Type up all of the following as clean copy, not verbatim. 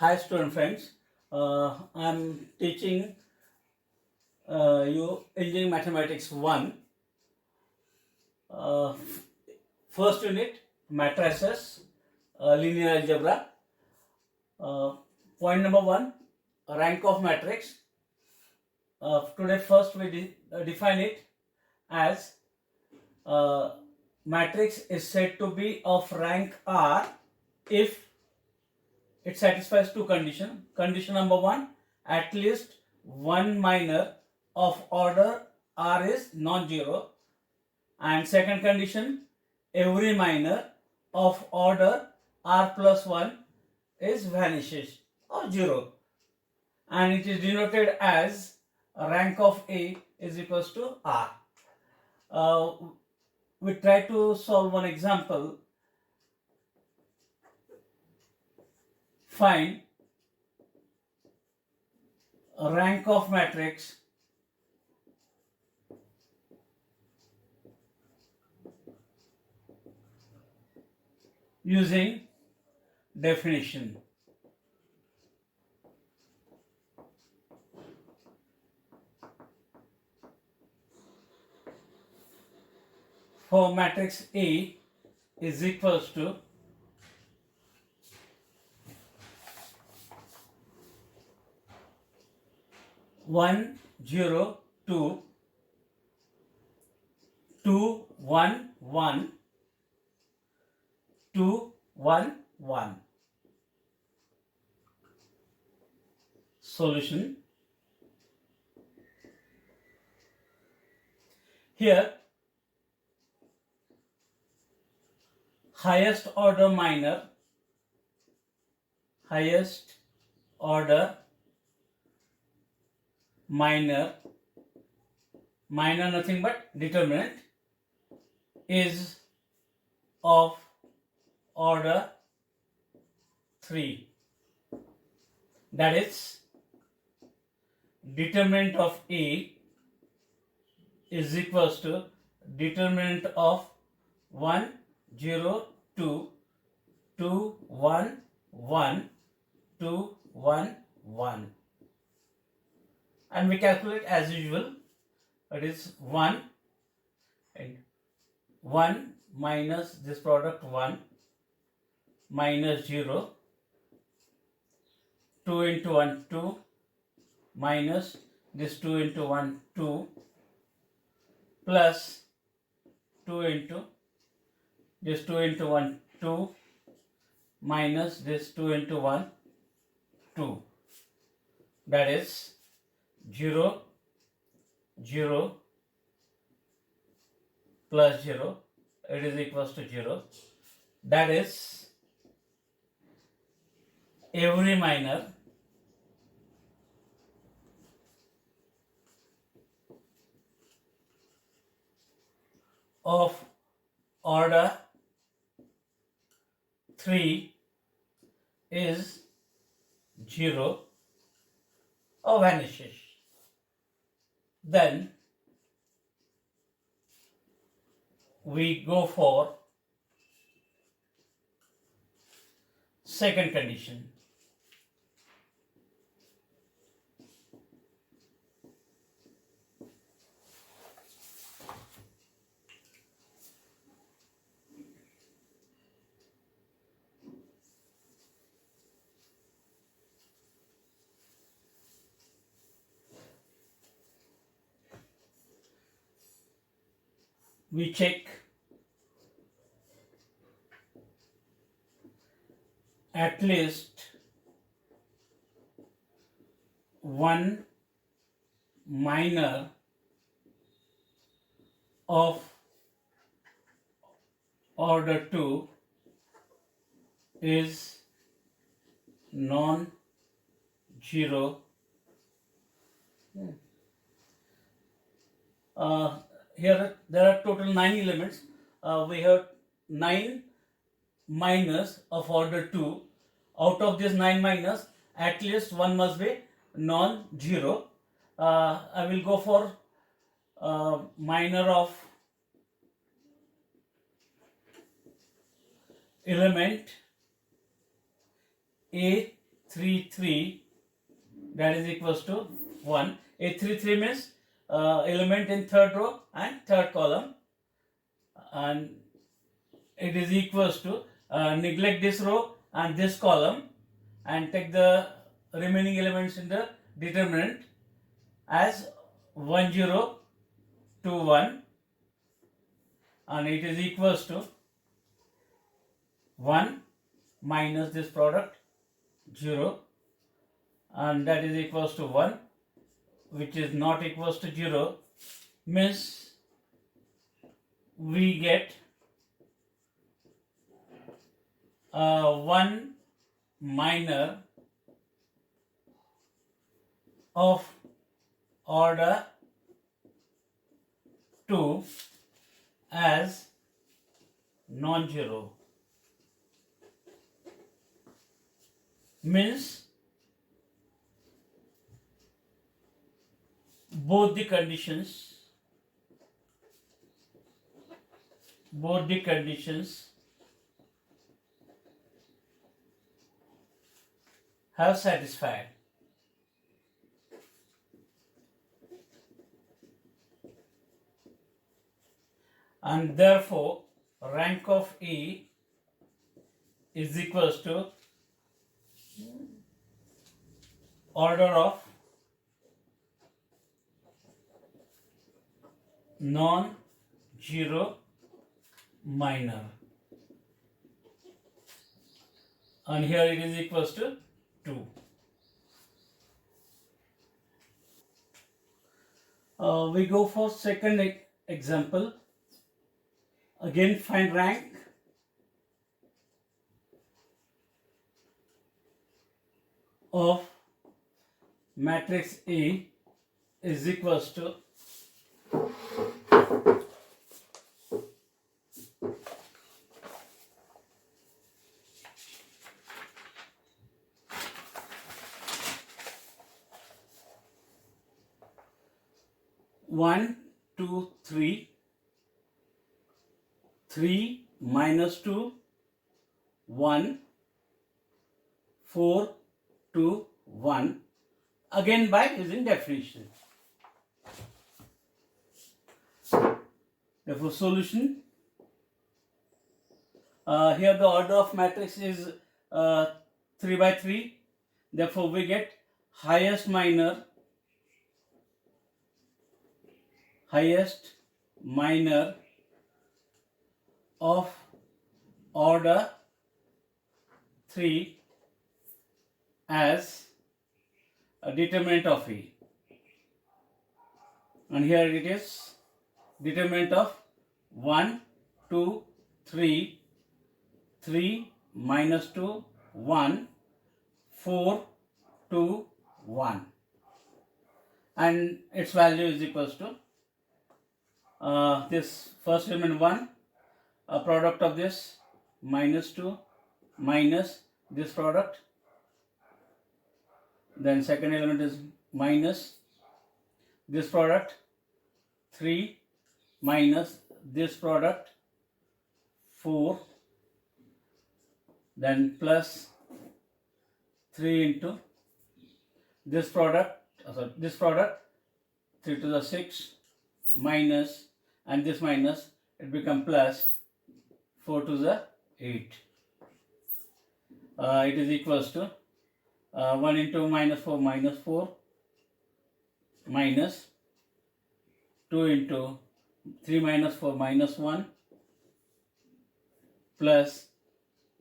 Hi student friends, I'm teaching you Engineering Mathematics 1, uh, first unit matrices, linear algebra. Uh, Point number 1, rank of matrix. Today first we define it as matrix is said to be of rank R if it satisfies two conditions. Condition number 1, at least one minor of order R is non-zero, and second condition, every minor of order R plus 1 is vanishes or 0, and it is denoted as rank of A is equals to R. Uh, we try to solve one example. Find rank of matrix using definition. For matrix A is equals to 1 0 2 2 1 1 2 1 1. Solution. Here highest order minor minor nothing but determinant is of order 3, that is determinant of A is equals to determinant of 1 0 2 2 1 1 2 1 1, and we calculate as usual. It is 1 and 1 minus this product 1 minus 0, 2 into 1 2 minus this 2 into 1 2 plus 2 into this 2 into 1 2 minus this 2 into 1 2, that is 0 0 plus 0, it is equals to 0, that is every minor of order 3 is 0 or vanishes. Then we go for second condition. We check at least one minor of order 2 is non-zero. Here there are total 9 elements. We have 9 minors of order 2. Out of these 9 minors, at least one must be non-zero. I will go for minor of element A 3 3, that is equals to 1. A 3 3 means element in third row and third column, and it is equals to neglect this row and this column and take the remaining elements in the determinant as 1 0 2 1, and it is equals to 1 minus this product 0, and that is equals to 1, which is not equals to 0, means we get 1 minor of order 2 as non-zero, means both the conditions have satisfied. And therefore rank of E is equals to order of non-zero minor, and here it is equals to 2. We go for second example. Again, find rank of matrix A is equals to 1 2 3, 3 minus 2 1, 4 2 1, again by using definition. Therefore solution, here the order of matrix is 3 by 3, therefore we get highest minor of order 3 as a determinant of E, and here it is determinant of 1 2 3, 3 minus 2 1, 4 2 1, and its value is equals to this first element 1, a product of this minus 2 minus this product, then second element is minus this product 3 minus this product 4, then plus 3 into this product 3 to the 6 minus, and this minus, it become plus 4 to the 8. It is equals to 1 into minus 4 minus 2 into 3 minus 4 minus 1 plus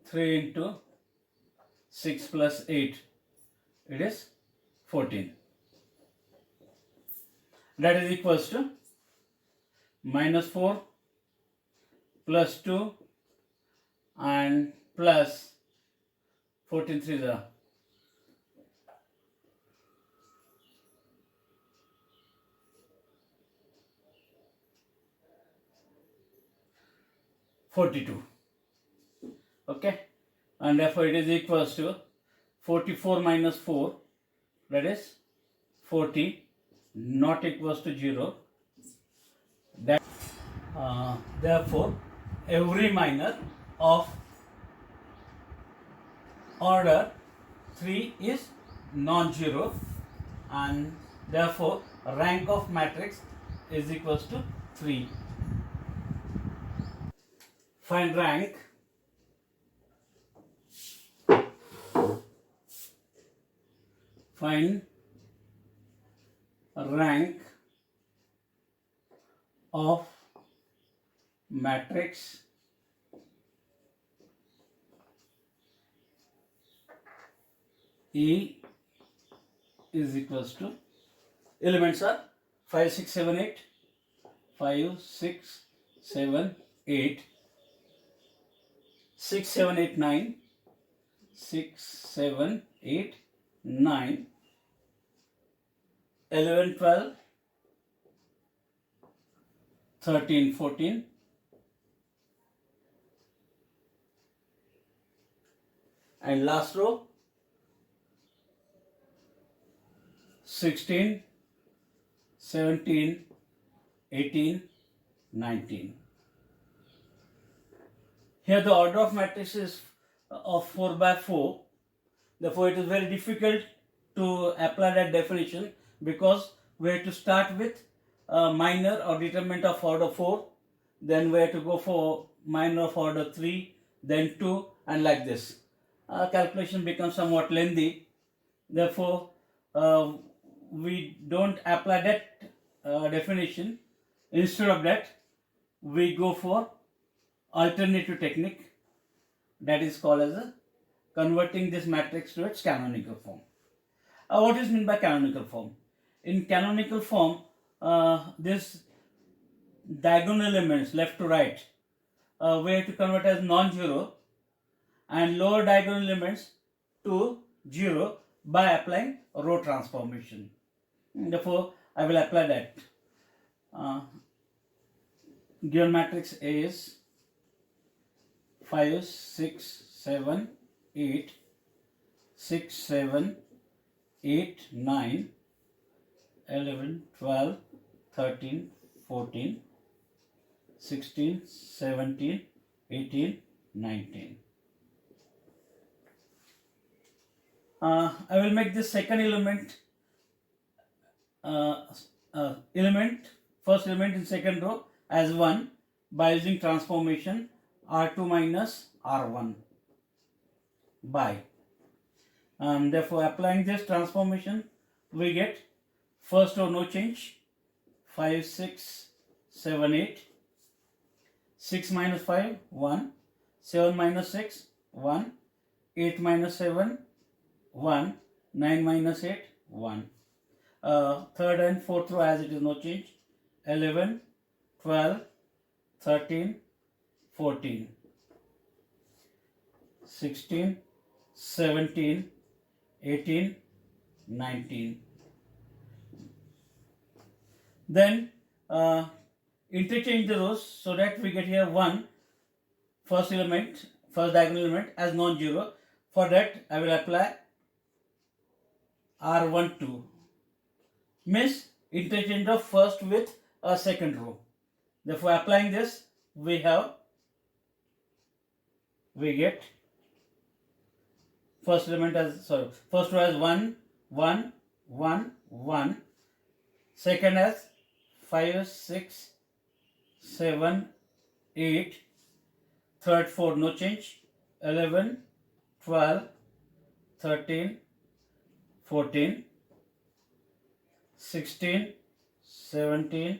3 into 6 plus 8, it is 14. That is equals to minus 4 plus 2 and plus 14 3 the 42. Okay, and therefore it is equals to 44 minus 4, that is 40, not equals to 0. That therefore every minor of order 3 is non-zero, and therefore rank of matrix is equals to 3. Find rank of matrix E is equals to, elements are 5, 6, 7, 8, 5, 6, 7, 8, 6, 7, 8, 9, 6, 7, 8, 9, 11, 12, 13, 14, and last row 16, 17, 18, 19. Here the order of matrix is of 4 by 4. Therefore, it is very difficult to apply that definition, because we have to start with minor or determinant of order 4, then we have to go for minor of order 3, then 2, and like this. Calculation becomes somewhat lengthy. Therefore, we don't apply that definition. Instead of that, we go for alternative technique, that is called as a converting this matrix to its canonical form. What is meant by canonical form? In canonical form, this diagonal elements left to right, we have to convert as non-zero, and lower diagonal elements to 0 by applying row transformation. Therefore, I will apply that. Given matrix is 5, 6, 7, 8, 6, 7, 8, 9, 11, 12, 13, 14, 16, 17, 18, 19. I will make this second first element in second row as 1 by using transformation R2 minus R1 by. Therefore, applying this transformation, we get first row no change, 5, 6, 7, 8, 6 minus 5, 1, 7 minus 6, 1, 8 minus 7, 1, 9 minus 8, 1. Third and fourth row as it is, no change, 11, 12, 13, 14, 16, 17, 18, 19. Then interchange the rows so that we get here 1 first diagonal element as non-zero. For that, I will apply R12, means interchange of first with a second row. Therefore, applying this, we get first row as 1, 1, 1, 1, second as 5, 6, 7, 8, third, 4, no change, 11, 12, 13, 14, 16, 17,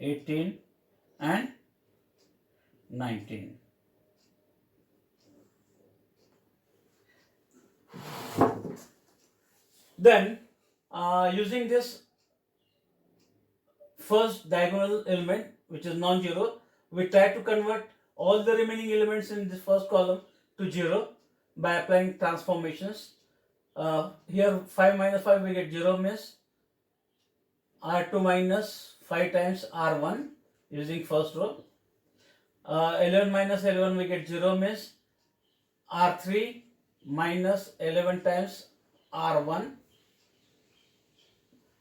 18, and 19. Then, using this first diagonal element, which is non-zero, we try to convert all the remaining elements in this first column to 0 by applying transformations. Here 5 minus 5 we get 0, means R2 minus 5 times R1 using first row. 11 minus 11 we get 0, means R3 minus 11 times R1,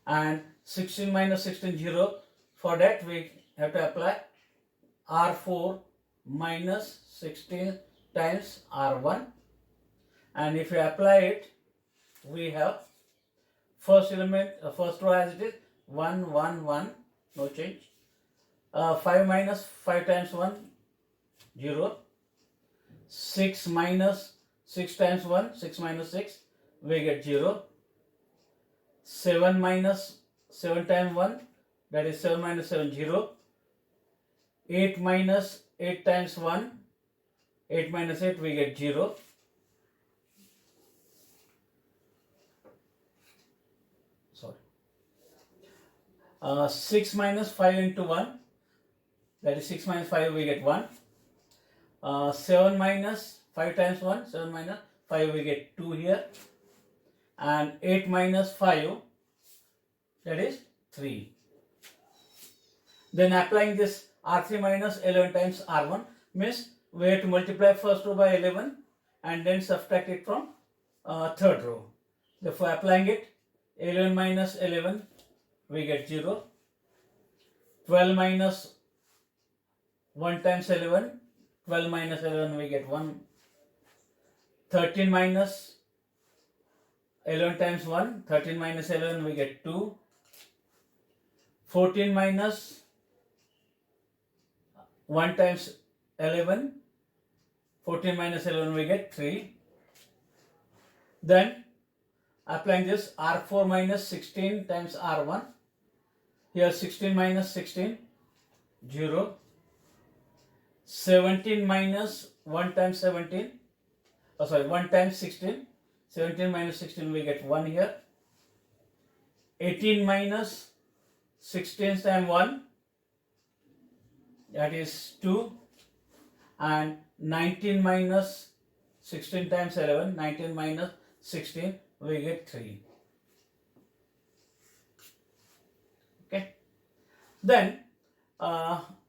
and 16 minus 16, 0. For that we have to apply R4 minus 16 times R1, and if you apply it, we have first element, first row as it is 1, 1, 1, no change. 5 minus 5 times 1, 0. 6 minus 6 times 1, 6 minus 6, we get 0. 7 minus 7 times 1, that is 7 minus 7, 0. 8 minus 8 times 1, 8 minus 8, we get 0. Sorry. 6 minus 5 into 1, that is 6 minus 5, we get 1. 7 minus 5 times 1, 7 minus 5, we get 2 here. And 8 minus 5, that is 3. Then applying this R3 minus 11 times R1 means we have to multiply first row by 11 and then subtract it from third row. Therefore, applying it, 11 minus 11, we get 0. 12 minus 1 times 11, 12 minus 11, we get 1. 13 minus 11 times 1, 13 minus 11, we get 2. 14 minus 1 times 11, 14 minus 11, we get 3. Then applying this R4 minus 16 times R1. Here 16 minus 16, 0. 17 minus 1 times 17, 1 times 16. 17 minus 16, we get 1 here. 18 minus 16 times 1, that is 2. And 19 minus 16 times 11, 19 minus 16, we get 3. Okay. Then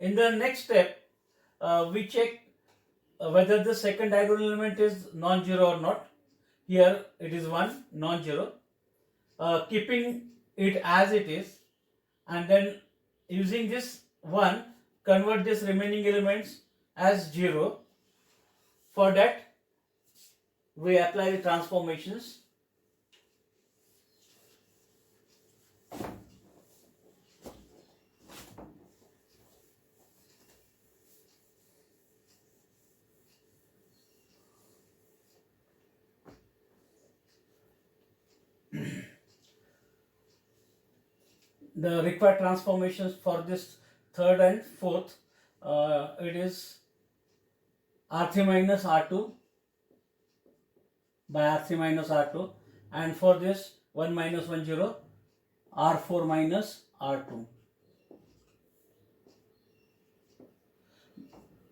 in the next step, we check whether the second diagonal element is non-zero or not. Here it is 1, non-zero. Keeping it as it is, and then using this 1, convert this remaining elements as 0. For that, we apply the transformations. The required transformations for this third and fourth, it is R3 minus R2 by R3 minus R2, and for this 1 minus 1 0, R4 minus R2.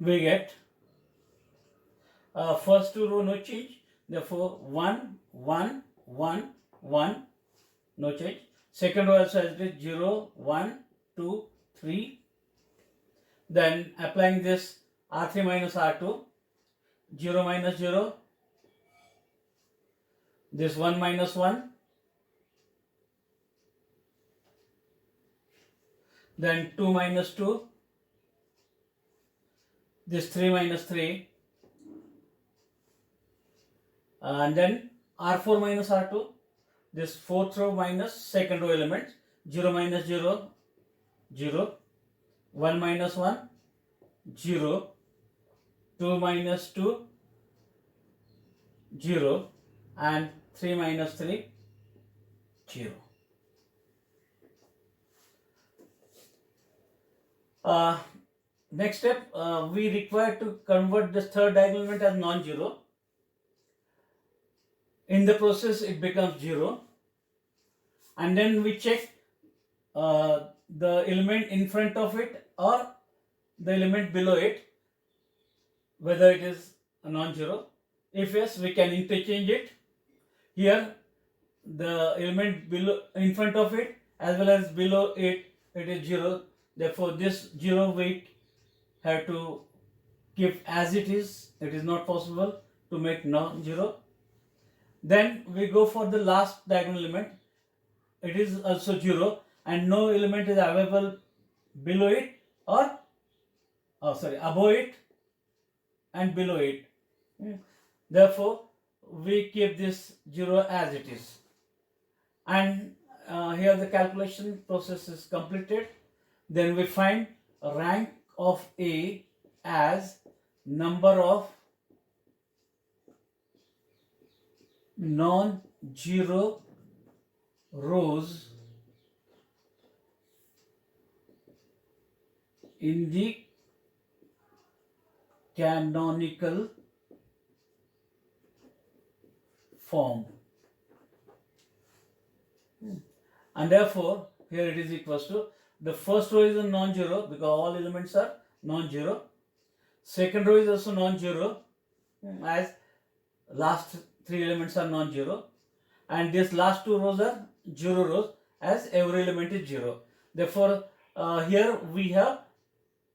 We get first two row no change, therefore 1, 1, 1, 1, no change. Second row also has it 0, 1, 2, 3. Then applying this R3 minus R2, 0 minus 0, this 1 minus 1, then 2 minus 2, this 3 minus 3, and then R4 minus R2, this fourth row minus second row elements, 0 minus 0, 0, 1 minus 1, 0, 2 minus 2, 0, and 3 minus 3, 0. Next step, we require to convert this third diagonal element as non-zero. In the process, it becomes 0. And then we check the element in front of it or the element below it, whether it is a non-zero. If yes, we can interchange it. Here, the element below, in front of it as well as below it, it is 0. Therefore, this 0 we have to keep as it is. It is not possible to make non-zero. Then we go for the last diagonal element. It is also 0 and no element is available below it or above it and below it. Therefore, we keep this 0 as it is. And here the calculation process is completed. Then we find rank of A as number of non-zero rows in the canonical form. And therefore, here it is equals to, the first row is a non-zero because all elements are non-zero. Second row is also non-zero as last three elements are non-zero. And these last two rows are zero rows as every element is zero. Therefore, here we have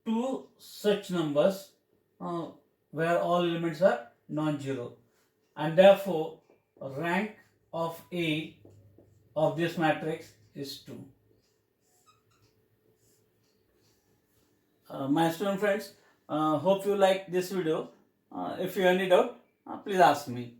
two such numbers where all elements are non-zero. And therefore, rank of A of this matrix is 2. My student friends, hope you like this video. If you have any doubt, please ask me.